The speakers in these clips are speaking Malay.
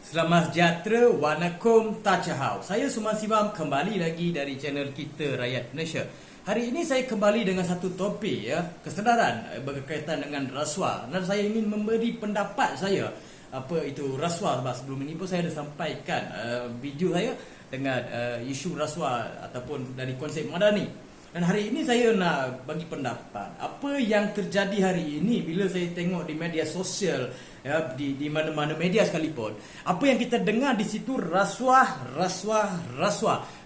Selamat sejahtera, wanakum tachahau. Saya Suman Sivam kembali lagi dari channel kita Rakyat Malaysia. Hari ini saya kembali dengan satu topik kesedaran berkaitan dengan rasuah. Dan saya ingin memberi pendapat saya apa itu rasuah. Sebab sebelum ini pun saya ada sampaikan video saya dengan isu rasuah ataupun dari konsep Madani. Dan hari ini saya nak bagi pendapat apa yang terjadi hari ini bila saya tengok di media sosial, di mana-mana media sekalipun. Apa yang kita dengar di situ rasuah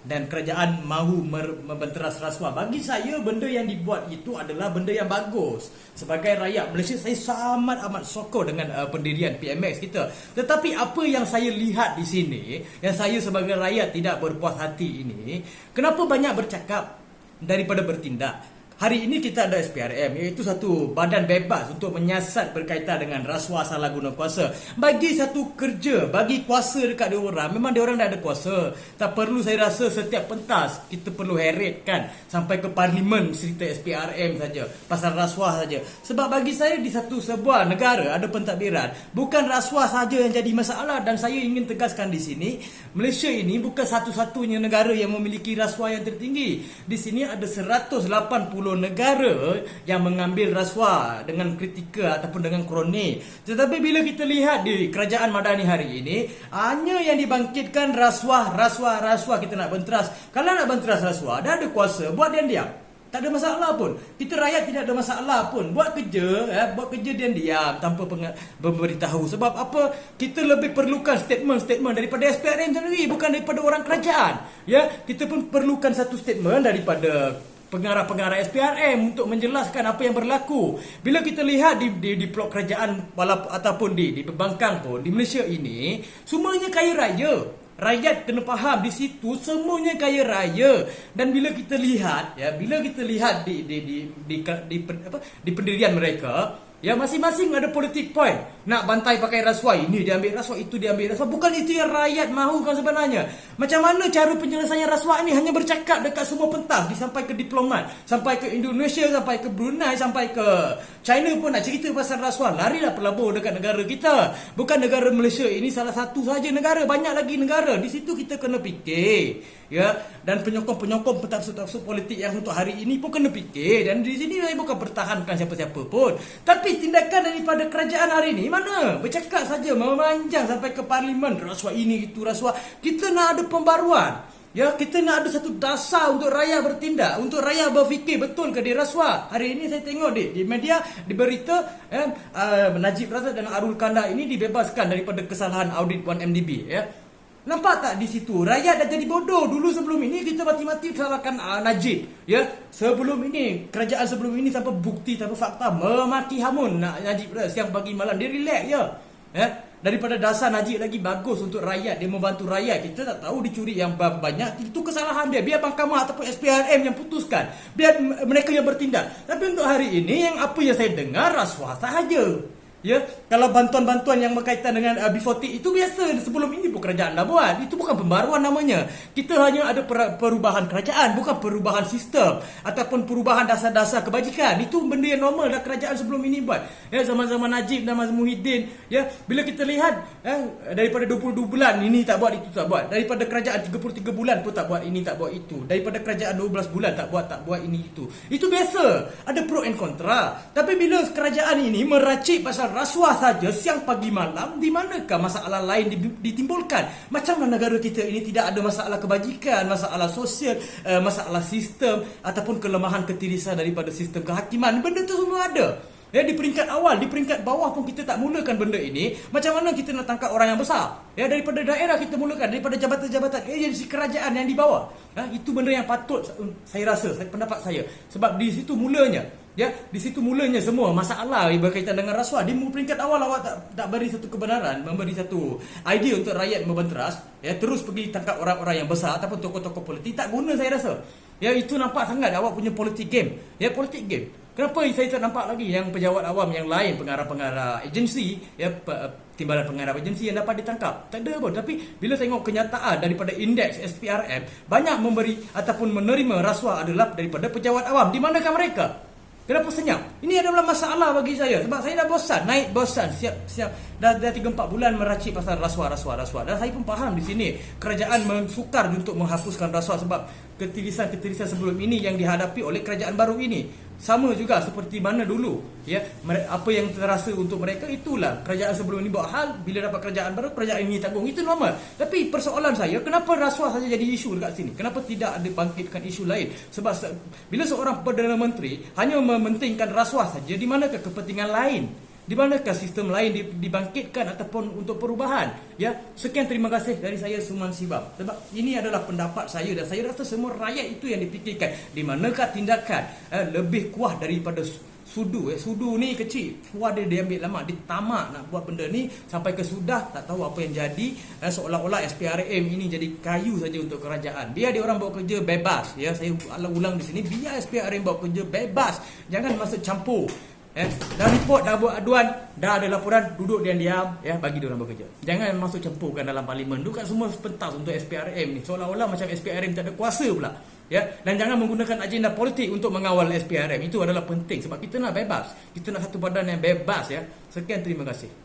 dan kerajaan mahu membenteras rasuah. Bagi saya benda yang dibuat itu adalah benda yang bagus. Sebagai rakyat Malaysia, saya amat sokong dengan pendirian PMX kita. Tetapi apa yang saya lihat di sini, yang saya sebagai rakyat tidak berpuas hati ini, kenapa banyak bercakap daripada bertindak? Hari ini kita ada SPRM, iaitu satu badan bebas untuk menyiasat berkaitan dengan rasuah salah guna kuasa. Bagi satu kerja, bagi kuasa dekat diorang, memang diorang dah ada kuasa. Tak perlu saya rasa setiap pentas kita perlu heretkan sampai ke parlimen cerita SPRM saja, pasal rasuah saja. Sebab bagi saya di sebuah negara ada pentadbiran, bukan rasuah saja yang jadi masalah. Dan saya ingin tegaskan di sini, Malaysia ini bukan satu-satunya negara yang memiliki rasuah yang tertinggi. Di sini ada 180 negara yang mengambil rasuah dengan kritikal ataupun dengan kronik. Tetapi bila kita lihat di kerajaan Madani hari ini, hanya yang dibangkitkan rasuah. Kita nak benteras. Kalau nak benteras rasuah, dah ada kuasa, buat diam-diam, tak ada masalah pun. Kita rakyat tidak ada masalah pun. Buat kerja diam-diam tanpa memberitahu. Sebab apa? Kita lebih perlukan statement daripada SPRM sendiri, bukan daripada orang kerajaan. Kita pun perlukan satu statement daripada pengarah-pengarah SPRM untuk menjelaskan apa yang berlaku. Bila kita lihat di pelok kerajaan ataupun di pembangkang pun di Malaysia ini, semuanya kaya raya. Rakyat kena faham di situ semuanya kaya raya. Dan bila kita lihat di pendirian mereka, masing-masing ada politik point. Nak bantai pakai rasuah, ini dia ambil rasuah, itu dia ambil rasuah. Bukan itu yang rakyat mahukan sebenarnya. Macam mana cara penyelesaian rasuah ini? Hanya bercakap dekat semua pentas, sampai ke diplomat, sampai ke Indonesia, sampai ke Brunei, sampai ke China pun nak cerita pasal rasuah. Larilah pelabur dekat negara kita. Bukan negara Malaysia ini salah satu saja negara, banyak lagi negara. Di situ kita kena fikir. Dan penyokong-penyokong petafsir-tafsir politik yang untuk hari ini pun kena fikir. Dan di sini saya bukan pertahankan siapa-siapa pun, tapi tindakan daripada kerajaan hari ini mana? Bercakap saja, memanjang sampai ke parlimen, rasuah ini, itu rasuah. Kita nak ada pembaruan. Kita nak ada satu dasar untuk rakyat bertindak, untuk rakyat berfikir betul ke dia rasuah. Hari ini saya tengok di media, di berita, Najib Razak dan Arul Kanda ini dibebaskan daripada kesalahan audit 1MDB. Nampak tak di situ? Rakyat dah jadi bodoh. Dulu sebelum ini kita mati-mati salahkan Najib. Sebelum ini, kerajaan sebelum ini tanpa bukti, tanpa fakta, memaki hamun Najib siang pagi malam. Dia relax daripada dasar Najib lagi bagus untuk rakyat. Dia membantu rakyat. Kita tak tahu dicuri yang banyak. Itu kesalahan dia. Biar mahkamah ataupun SPRM yang putuskan. Biar mereka yang bertindak. Tapi untuk hari ini, yang apa yang saya dengar, rasuah sahaja. Kalau bantuan-bantuan yang berkaitan dengan B40 itu biasa. Sebelum ini pun kerajaan dah buat. Itu bukan pembaruan namanya. Kita hanya ada perubahan kerajaan, bukan perubahan sistem ataupun perubahan dasar-dasar kebajikan. Itu benda yang normal dah kerajaan sebelum ini buat. Zaman-zaman Najib dan Mazmur Muhyiddin. Bila kita lihat daripada 22 bulan ini tak buat, itu tak buat. Daripada kerajaan 33 bulan pun tak buat, ini tak buat itu. Daripada kerajaan 12 bulan tak buat ini itu. Itu biasa. Ada pro and kontra. Tapi bila kerajaan ini meracik pasal rasuah saja siang pagi malam, di manakah masalah lain ditimbulkan? Macam mana negara kita ini tidak ada masalah kebajikan, masalah sosial, masalah sistem ataupun kelemahan ketirisan daripada sistem kehakiman? Benda tu semua ada. Di peringkat awal, di peringkat bawah pun kita tak mulakan benda ini. Macam mana kita nak tangkap orang yang besar? Daripada daerah kita mulakan, daripada jabatan-jabatan agensi kerajaan yang di bawah. Itu benda yang patut saya rasa, pendapat saya. Sebab di situ mulanya. Di situ mulanya semua masalah berkaitan dengan rasuah. Di peringkat awal awak tak beri satu kebenaran, memberi satu idea untuk rakyat membenteras, terus pergi tangkap orang-orang yang besar ataupun tokoh-tokoh politik. Tak guna saya rasa. Itu nampak sangat awak punya politik game. Politik game. Kenapa saya tak nampak lagi yang pejabat awam yang lain, pengarah-pengarah agensi, timbalan pengarah agensi yang dapat ditangkap? Tak ada pun. Tapi bila tengok kenyataan daripada indeks SPRM, banyak memberi ataupun menerima rasuah adalah daripada pejabat awam. Di manakah mereka? Kenapa senyap? Ini adalah masalah bagi saya. Sebab saya dah bosan. Siap. Dah 3-4 bulan meracik pasal rasuah. Dan saya pun faham di sini kerajaan mensukar untuk menghapuskan rasuah sebab ketirisan sebelum ini yang dihadapi oleh kerajaan baru ini. Sama juga seperti mana dulu, ya. Apa yang terasa untuk mereka itulah kerajaan sebelum ini buat hal, bila dapat kerajaan baru, kerajaan ini tanggung. Itu normal. Tapi persoalan saya, kenapa rasuah saja jadi isu dekat sini? Kenapa tidak ada bangkitkan isu lain? Sebab bila seorang Perdana Menteri hanya mementingkan rasuah saja, di manakah kepentingan lain? Di manakah sistem lain dibangkitkan ataupun untuk perubahan? Ya, sekian, terima kasih dari saya, Suman Sibam. Sebab ini adalah pendapat saya dan saya rasa semua rakyat itu yang dipikirkan. Di manakah tindakan lebih kuat daripada sudu? Sudu ni kecil, kuat dia diambil lama, ditamak nak buat benda ni sampai ke sudah tak tahu apa yang jadi. Seolah-olah SPRM ini jadi kayu saja untuk kerajaan. Biar dia orang buat kerja bebas. Ya, saya ulang di sini, biar SPRM buat kerja bebas. Jangan masuk campur. Dah report, dah buat aduan, dah ada laporan, duduk diam, ya, bagi dia orang bekerja. Jangan masuk campurkan dalam parlimen. Bukan semua pentas untuk SPRM ni. Seolah-olah macam SPRM tak ada kuasa pula. Ya, dan jangan menggunakan agenda politik untuk mengawal SPRM. Itu adalah penting sebab kita nak bebas. Kita nak satu badan yang bebas, ya. Sekian, terima kasih.